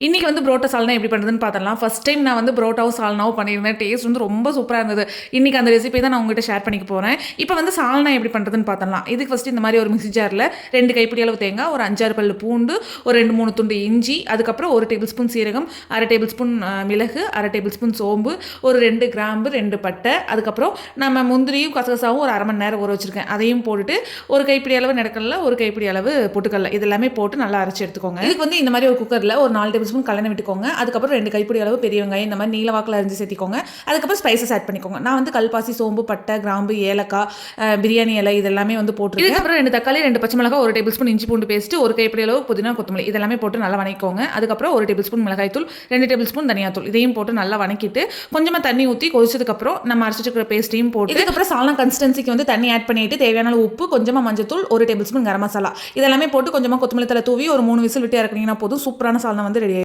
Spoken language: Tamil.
இன்னைக்கு வந்து புரோட்டா சால்னா எப்படி பண்ணுறதுன்னு பார்த்துடலாம். ஃபர்ஸ்ட் டைம் நான் வந்து புரோட்டாவும், சால்னாவும் பண்ணியிருந்தேன். டேஸ்ட் வந்து ரொம்ப சூப்பரா இருந்தது. இன்னைக்கு அந்த ரெசிபி தான் நான் உங்ககிட்ட ஷேர் பண்ணிக்க போறேன். இப்போ வந்து சால்னா எப்படி பண்ணுறதுன்னு பார்த்துடலாம். இதுக்கு ஃபர்ஸ்ட் இந்த மாதிரி ஒரு மிக்ஸி ஜார்ல 2 கைப்பிடி அளவு தேங்காய், ஒரு 5, 6 பல்லு பூண்டு, ஒரு 2, 3 துண்டு இஞ்சி, அதுக்கப்புறம் 1 டேபிள் ஸ்பூன் சீரகம், 1/2 டேபிள் ஸ்பூன் மிளகு, 1/2 டேபிள் ஸ்பூன் சோம்பு, ஒரு 2 கிராம்பு, 2 பட்டை, அதுக்கப்புறம் நம்ம முந்திரியும், கசகசாவும் ஒரு 1/2 மணி நேரம் ஊற வச்சிருக்கேன். அதையும் போட்டுட்டு ஒரு கைப்பிடி அளவு நிலக்கடலை, ஒரு கைப்பிடி அளவு பொட்டுக்கடலை இது எல்லாமே போட்டு நல்லா அரைச்சு எடுத்துக்கோங்க. இதுக்கு வந்து இந்த மாதிரி ஒரு குக்கர்ல ஒரு 4 டேபிள் ஸ்பூன் கலந்து விட்டுக்கோங்க. அதுக்கப்புறம் 2 கைப்பிடி அளவு பெரிய வெங்காயம் இந்த மாதிரி நீல வாக்கில் அரிஞ்சு சேர்த்திக்கோங்க. அதுக்கப்புறம் ஸ்பைசஸ் ஆட் பண்ணிக்கோங்க. நான் வந்து கல்பாசி, சோம்பு, பட்டை, கிராம்பு, ஏலக்காய், பிரியாணி இலை இதெல்லாமே வந்து போட்டுருக்கேன். இதுக்கப்புறம் 2 தக்காளி, 2 பச்சை மிளகாய், 1 டேபிள் ஸ்பூன் இஞ்சி பூண்டு பேஸ்ட், ஒரு கைப்பிடி அளவு புதினா, கொத்தமல்லி இதெல்லாமே போட்டு நல்லா வணக்கிக்கோங்க. அதுக்கப்புறம் 1 டேபிள் ஸ்பூன் மிளகாய் தூள், 2 டேபிள் ஸ்பூன் தனியாத்தூள் இதையும் போட்டு நல்லா வணக்கிட்டு கொஞ்சமாக தண்ணி ஊற்றி கொதிச்சதுக்கப்புறம் நம்ம அரைச்சிட்டு பேஸ்ட்டையும் போட்டு இதுக்கப்புறம் சால்னா கன்சிஸ்டன்சிக்கு வந்து தண்ணி ஆட் பண்ணிட்டு தேவையான உப்பு, கொஞ்சமாக மஞ்சத்தூள், 1 டேபிள் ஸ்பூன் கரம் மசாலா இதெல்லாமே போட்டு கொஞ்சமாக கொத்தமல்லி தலை தூவி ஒரு 3 விசில் விட்டு இறக்குனீங்கன்னா போதும். சூப்பரான சால்னா வந்து ரெடி.